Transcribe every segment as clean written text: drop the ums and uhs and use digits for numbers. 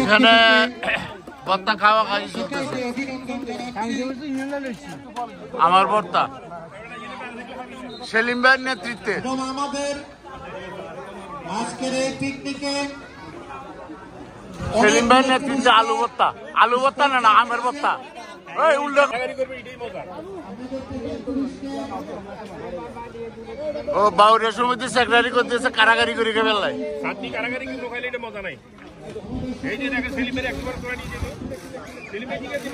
এখানে ভর্তা খাওয়া খাই চলতেছে। আমার ভর্তা সেলিম ভাইয়ের নেতৃত্বে। আমাদের আজকের এই পিকনিকে সেলিম ভাইয়ের নেতৃত্বে আলু ভর্তা, আলু ভর্তা না আমের ভর্তা। ওই উল্লেখ ও বাউরিয়া সমিতি সেক্রেটারি করতেছে কারাগারি করে ফেললাই। কারাগারি কিন্তু খাইলে এটা মজা নাই। এই যে দেখেন সেলিম ভাই একবার করে নিয়ে যাবে। সেলিম ভাই ঠিক আছে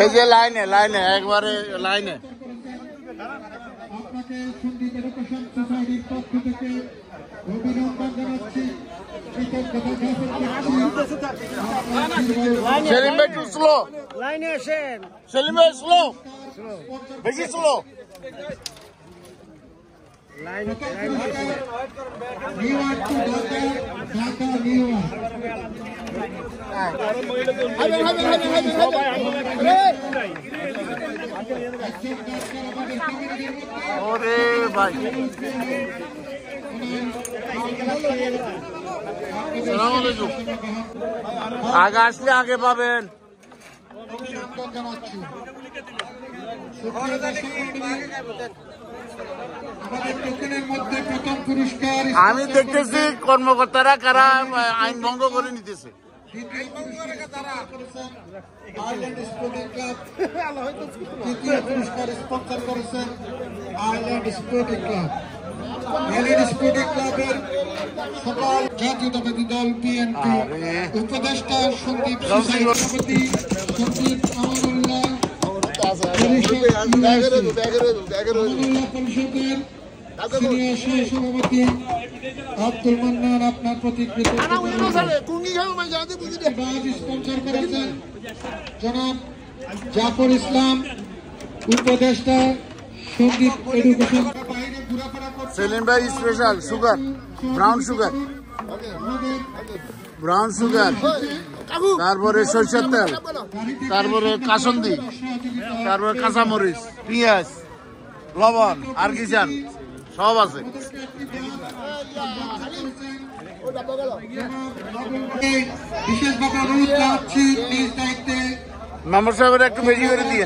এই যে লাইনে লাইনে একবারে লাইনে। আপনাকে সন্দীপ এডুকেশন সোসাইটির পক্ষ থেকে অভিনন্দন জানাচ্ছি। সেলিম ভাই একটু স্লো লাইনে আসেন। সেলিম ভাই স্লো, বেশি স্লো। ওরে ভাই আগে আসলে আগে পাবেন। আমি দেখতেছি কর্মকর্তারা কারা আইন ভঙ্গ করে নিতেছে। আইল্যান্ড স্পোর্টিং ক্লাব তৃতীয় পুরস্কার স্পন্সর করেছেন island sporting club. Island sporting ক্লাবের সকল জাতীয়তাবাদী দল বিএনপি উপদেষ্টা সন্দীপ সভাপতি সন্দীপ আমানুল্লাহ পরিষদের সিনিয়র সহসভাপতি আব্দুল মান্নান আপনার প্রতি স্পন্সর করেছেন জনাব জাফর ইসলাম উপদেষ্টা সন্দীপ এডুকেশন। সেলিম ভাই special sugar, brown sugar, brown sugar, তারপরে সরিষার তেল, তারপরে কাসন্দি, তারপরে কাঁচামরিচ, পেঁয়াজ, লবণ আর কি চান সব আছে। বিশেষভাবে অনুরোধ জানাচ্ছি নিজ দায়িত্বে মেম্বার সাহেবের একটু বেশি করে দিয়ে।